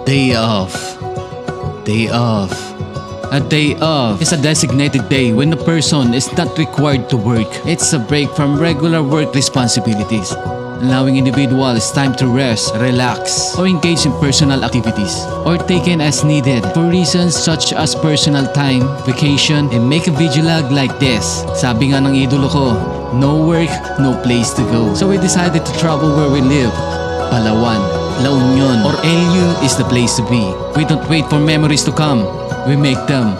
Day off. Day off. A day off is a designated day when a person is not required to work. It's a break from regular work responsibilities, allowing individuals time to rest, relax, or engage in personal activities, or taken as needed for reasons such as personal time, vacation, and make a video log like this. Sabi nga ng idolo ko, no work, no place to go. So we decided to travel where we live. Palawan, La Union, or LU is the place to be. We don't wait for memories to come. We make them.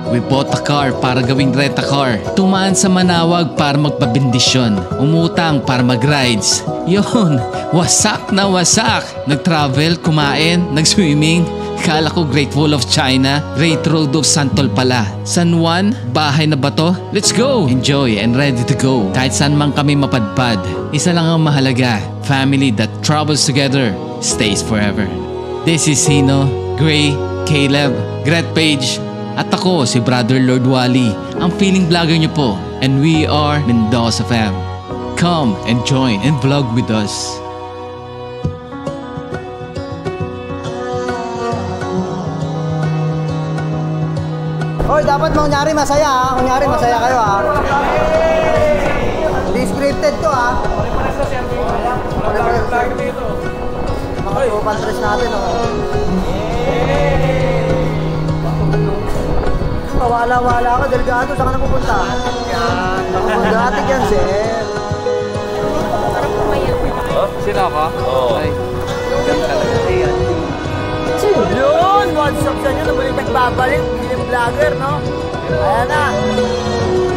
We bought a car para gawing rent-a-car. Tumaan sa Manawag para magpabindisyon. Umutang para mag-rides. Yun, wasak na wasak. Nag-travel, kumain, nag-swimming. Kala ko Great Wall of China, Great Road of Santol pala. San Juan, bahay na ba to? Let's go! Enjoy and ready to go. Kahit saan man kami mapadpad, isa lang ang mahalaga. Family that travels together stays forever. This is Hino, Gray, Caleb, Gret Page, at ako si Brother Lord Wally, ang feeling vlogger niyo po. And we are Mendoza Fam. Come and join and vlog with us. Hoy, dapat kunyari masaya ha. Kunyari masaya kayo ha. Hindi scripted to ha. Mga pantres natin o. Wala ka, Delgado. Saan ka na pupunta? Yan. Nakapagdatig yan, sir. Oh, sino ako? Oo. Ay, ganda talaga. Ayan. Yun! What's up sa inyo? Nabalik nagbabalik. Bilim vlogger, no? Ayan na.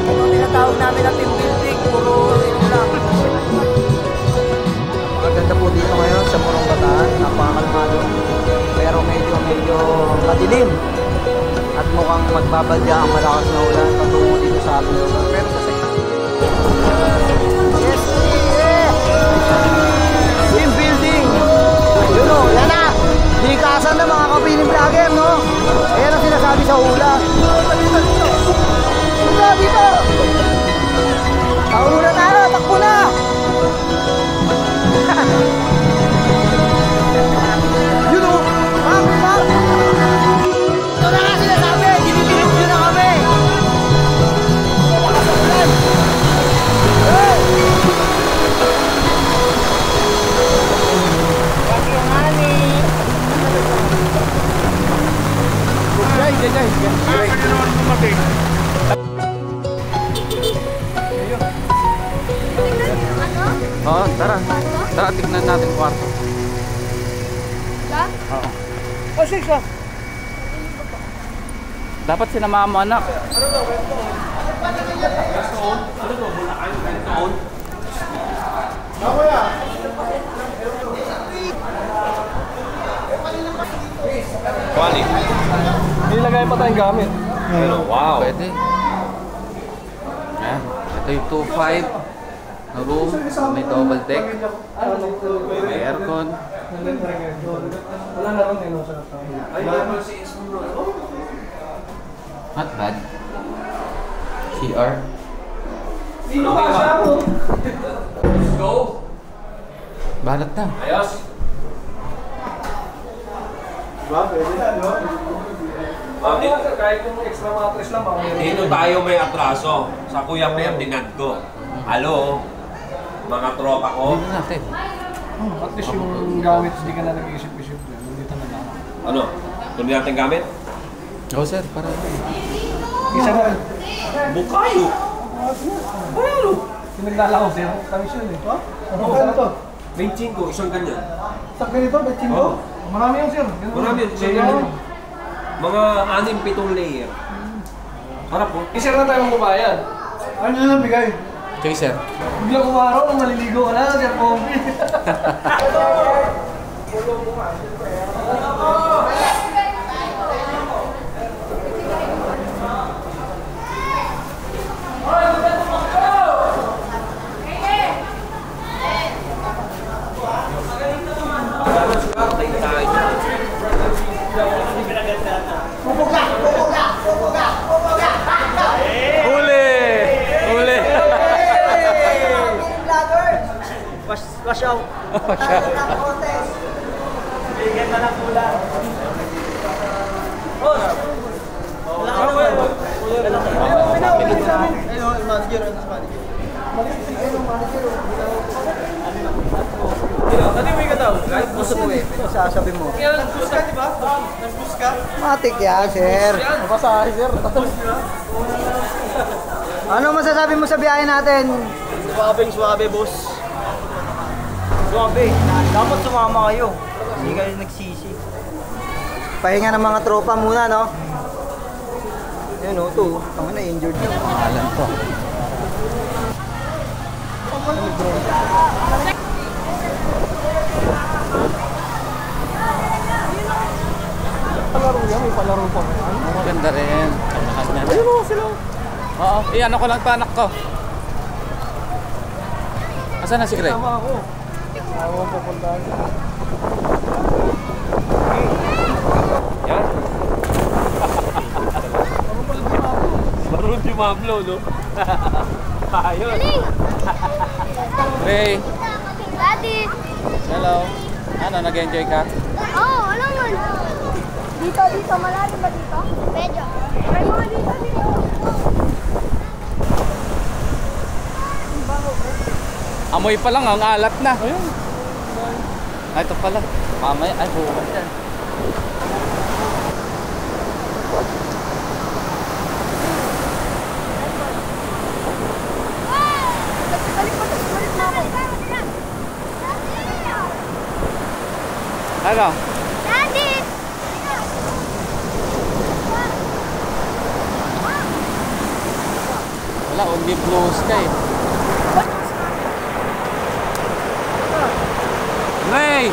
Ito tinatawag namin na team building. Puro yun lang. Maganda po dito ngayon sa Morong Bataan. Napakalmado. Pero medyo madilim. At mukhang magbabadya ang malakas na ulan patungo dito sa ating lugar. Pero kasi yes, team building. Yun o, yan na. Dikasan na mga kapiling vlogger, no? Ayan ang sinasabi sa hula. Dito! Tauna tayo, takbo na! Yun o! Pak! Ito na nga sinasabi! Ginipilit nyo na kami! Hey! Wag yung hali! Jay! Oo, tara. Tara, tignan natin kwarto. Ka? Oo. Oh, sige. Dapat sinama mo, anak. Wally. Nilagay pa tayong gamit. Pero wow. Pwede. Ayan. Ito yung 2.5 na room. May double deck. May aircon. Wala na rin ngayon sa Not bad. CR. Let's go. Balat na. Ayos. Kahit yung extra mattress lang baka Dito tayo may atraso. Sa Kuya Per, dinad ko. Halo, mga tropa ko. Dito natin. at least yung gamit, hindi ka na nag-iisip-isip na. Nandito na lang. Ano? Tuloy natin gamit? Oo sir, para Isa na. Bukayo. Ano? Yung naglalakaw sir, kami siya eh. Ha? Ano to? 25, isang ganyan. Sa ganito, betchin Oo. ko? Marami yung sir. Marami yun. Mga 6-7 layer. Harap po. Sir na tayo magbabayad. Ano na lang bigay? okay sir. Bigla kumaraw nang maliligo ka na, sir Pompi. Wash out. Bigyan na ng kulang. Gusto mo eh, sasabi mo. Matik yan, sir. Mabasahe, sir. Ano masasabi mo sa biyahe natin? Suwabe, boss. Suwabe. Dapat sumama kayo. Hindi kayo nagsisi. Pahinga ng mga tropa muna, no? Yun, no, ito. Tama na, injured na. Alam to. Palaro yan, may palaro pa. Maganda rin. Lakas na rin. Ayun, sila. Oo, iyan ko lang ito anak ko. Asan na si Greg? Tama ako. Tawang pupuntahan. Yan. Marunong jumablo, no? Ayos. Ray, Daddy! hello. Ano, nag-enjoy ka? Oo, ano nun? Dito, malalim ba dito? Medyo. May mga dito. Amoy pa lang, ang alat na. Ayun. Ay, ito pala. Mamaya, ay, bukas yan. Balik na ako. Ano? Daddy! Wala, only blue sky. Ray!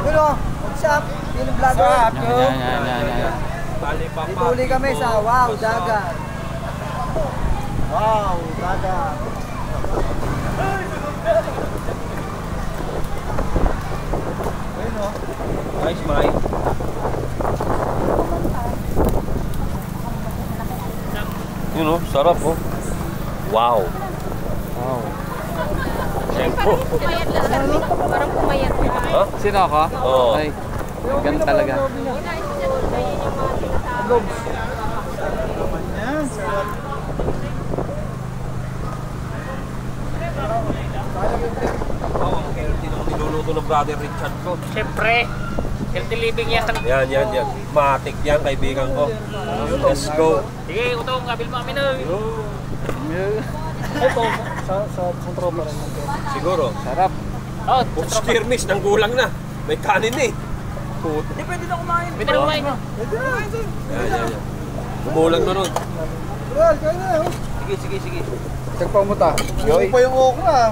Hello, what's up? Yung vlogger. Yan. Ituli kami sa Wow Dagat. Wow Dagat. Ayun o. Nice, Mike. Yun o, sarap oh. Wow. Wow. Siyempre. Parang pumayat. Ha? Sino ako? Oo. Ay, ganun talaga. Yan, sarap. Wow, ang healthy ng niluluto ng brother Richard ko. Siyempre. Healthy living yan. Yan. Matik yan, kaibigan ko. Let's go. Sige, utong kabil mo kami na. Ito, sa tropa rin. Siguro. Sarap. Oh, Skirmish, nang gulang na. May kanin eh. hindi pwede na kumain. Pwede na kumain. Yan. Gumulang na nun. Bral, kaya na yun. Sige. Nagpamuta. Yoy. Pa yung okra.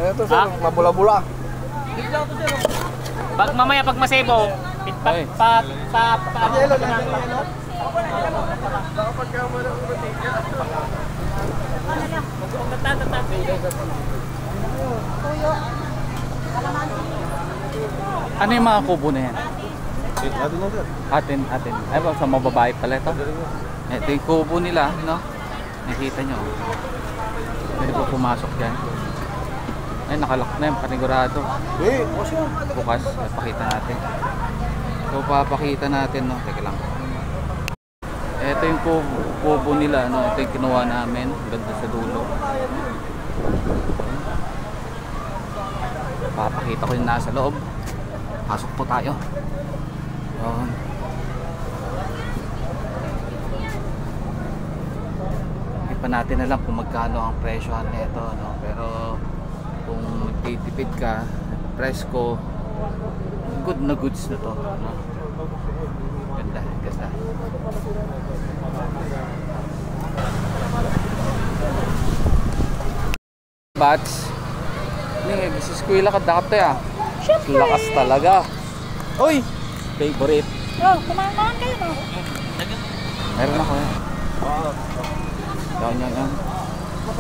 Ito sir, mabula-bula. Pag mamaya pag masebo, Ay. Yelo na. Ano yung mga kubo na yan? Atin. Ay, sa mababae pala ito. Ito yung kubo nila, no? Nakita nyo. Pwede po pumasok dyan. Ay, nakalock na yan, panigurado. Bukas, pakita natin. So, papakita natin, no? Teka lang. Ito yung kubo nila, no? Ito yung kinuha namin. Ganda sa dulo. Papakita ko yung nasa loob. Pasok po tayo. Yun. Hindi pa natin alam kung magkano ang presyohan nito, no? Pero kung magtitipid ka, presko, good na goods na to, no? Ganda. Bats, ini bisiskwila ka dakap tayo. Lakas talaga. Uy! Favorite. Oh, kumain kayo no? Meron ako eh. Yan.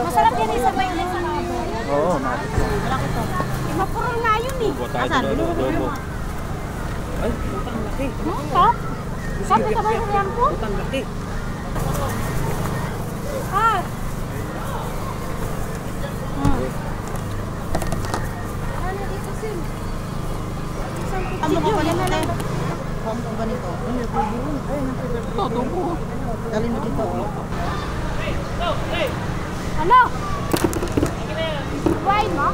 Masarap yan sa mayonnaise na ako. Oo, Malaki to. Mapurol nga yun eh. Buwa tayo na adobo. Kap? Sabi ka ba sa yan po? Ah! Ano dito, Sim? Ano ka pa nito, eh? Ang ganito. Todo mo. Dali mo dito. Ano? Buhay mo?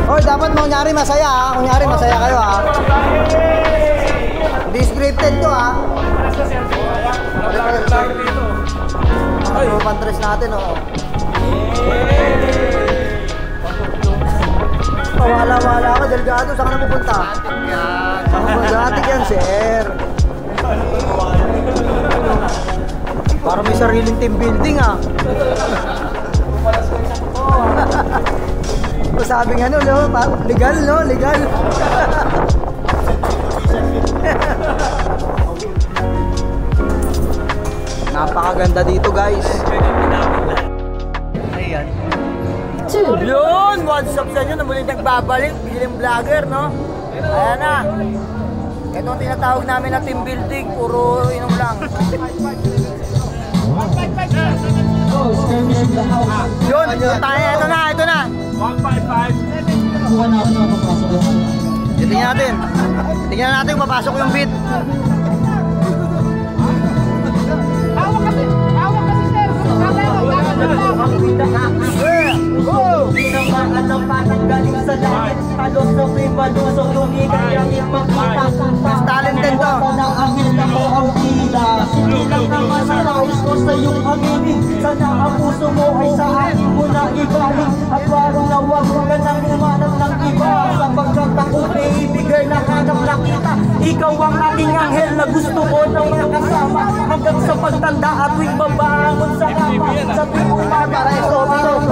Hoy, dapat kunyari masaya ha. Kunyari masaya kayo ha. Hindi scripted to ha. Ay, pantres natin oh. Wala ako, Delgado. Saan ka na pupunta? Magatik yan, sir. Parang may sariling team building ah. Masabing ano, no? Legal, no? Legal. Napakaganda dito, guys. Ayan. Yun! What's up sa inyo? Namulit nagbabalik. Biling vlogger, no? Ayan na. Ito ang tinatawag namin na team building. Puro inom lang. Yun! Tayo, ito na! Ito na! 155. Tingnan natin. Tingnan natin kung papasok yung beat. Hawak kasi sir. Go! Pinamaalam patang galing sa langit. Halos sa primalusong lumigay ang ipagkita. Mas talented to. Na angin na ko ang tila. Hindi lang naman sa nais ko sa iyong aminin. Sana ang puso mo ay sa akin mo na ibalik. At parang nawag ka nang humanap ng iba. Sapagkat ako may ibigay na hanap na kita. Ikaw ang aking anghel na gusto ko nang makasama. Hanggang sa pagtanda at tuwing babangon sa kama. Sa tuwing umaga ay sobrang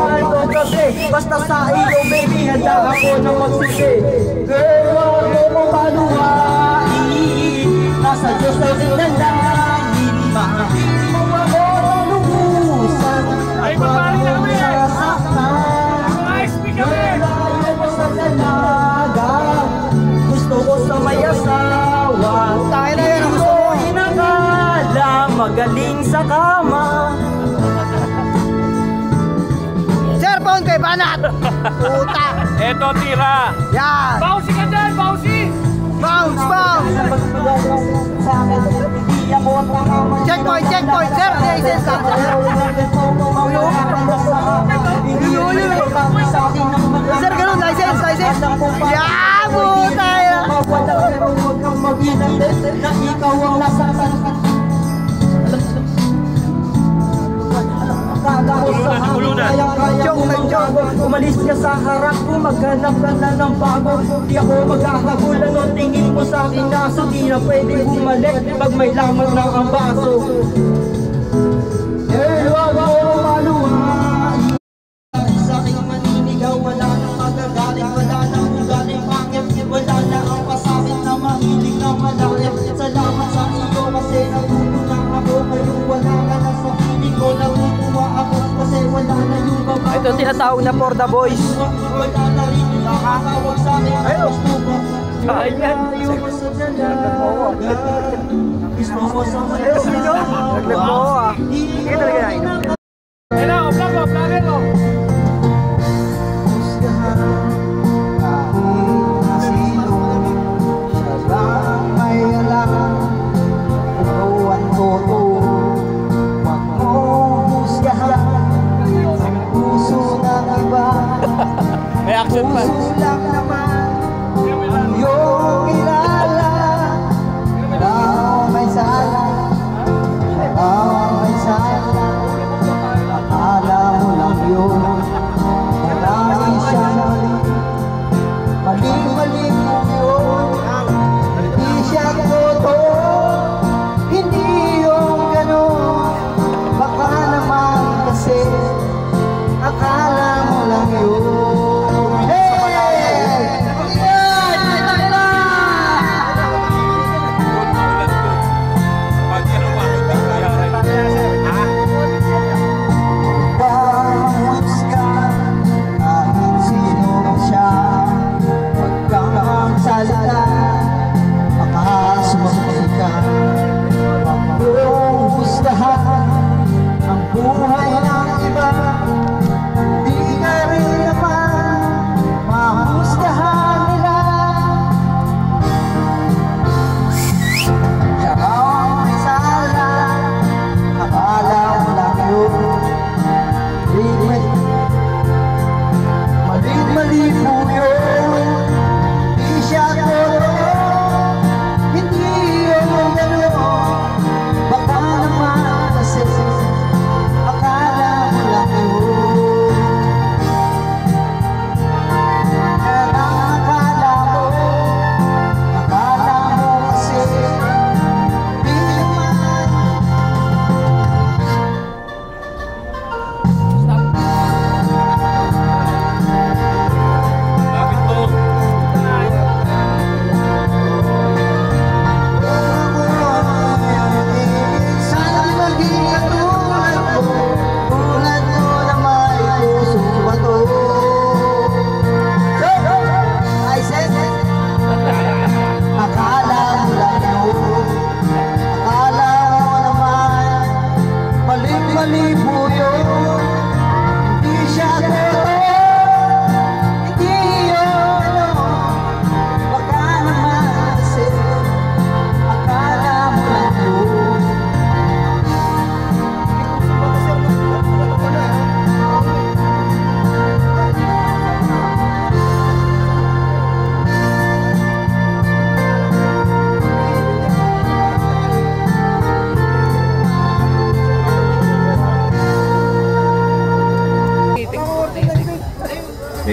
gabi. Basta sa iyo baby, handa ako nang magsisi. Girl, wag mo mong paluhain. Nasa Diyos ay sinalangin. Bakit mo ako lumusan? At wag mo sasaktan. Girl, ayaw mo sa dalaga. Gusto ko sa may asawa. Tayo na yun ang gusto mo. Inakala magaling sa kama. Cellphone kay Banat! Puta! Eto, tira. Yan! Bausi ka dyan, bausi. Bounce! Bounce! Checkpoint! Checkpoint! Sir, license ka! Sir, ganun! License! License! Yeah! Puta! Umalis ka sa harap ko, maghanap ka na ng bago. Di ako magkakagulan o tingin mo sa akin naso. Di na pwede bumalik pag may laman ng ang baso. Eh, wag mo maluhain. Sa aking maninigaw, wala nang magagaling. Wala nang ugaling pangit. Wala na ang pasabit na mahilig na malakit. Salamat sa iyo. Ito tinatawag na for the boys. Ayun. Ayan. Naglag-mowa. Hindi talaga nainom. Hello, vlog, vlogger. May action pa.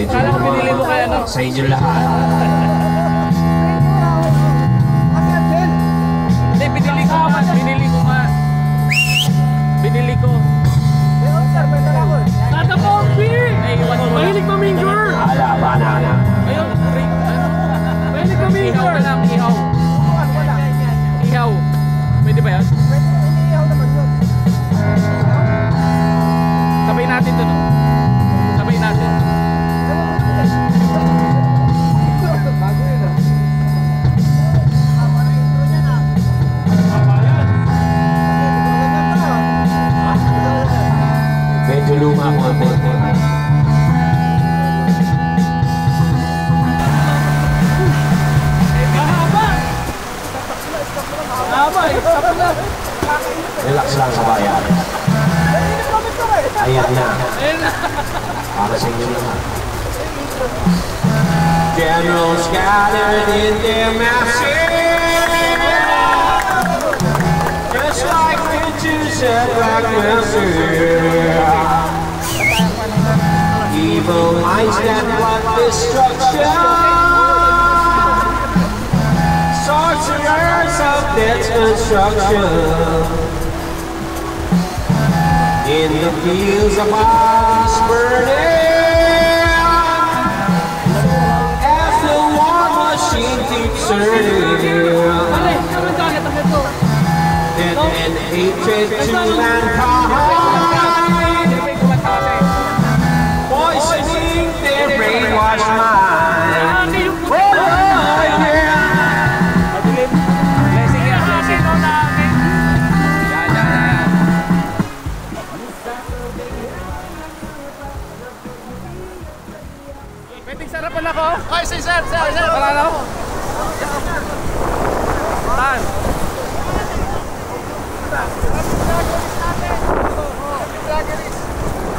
Kala ko binili mo kaya no? Sa inyo lahat. Hindi, binili ko nga. Binili ko nga. Binili ko. Tata Pompi! Mahilig mamingur! Bana na. Ayun, mahilig mamingur! Ihaw na lang, ihaw. Ihaw. Pwede ba yan? Sabay natin to, no? Sabay natin. Medyo luma ako ang bote. Relax lang kabayan. Ayan na. Para sa inyo naman. Generals gathered in their masses, just like pictures at Black evil minds that plot destruction, sorcerers of death's construction, in the fields of bodies burning, as the war machine keeps turning, and hatred to mankind. Pwedeng sarapan ako? Ay, sir. Wala na ako. Saan?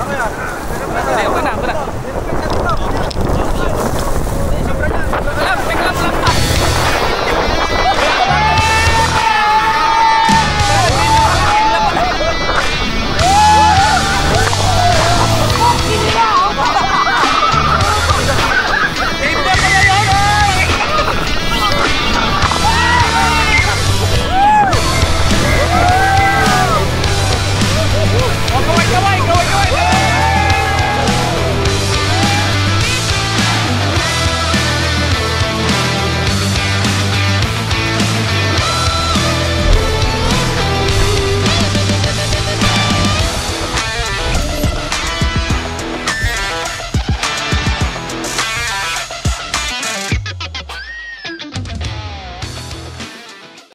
Ako yan. Wala.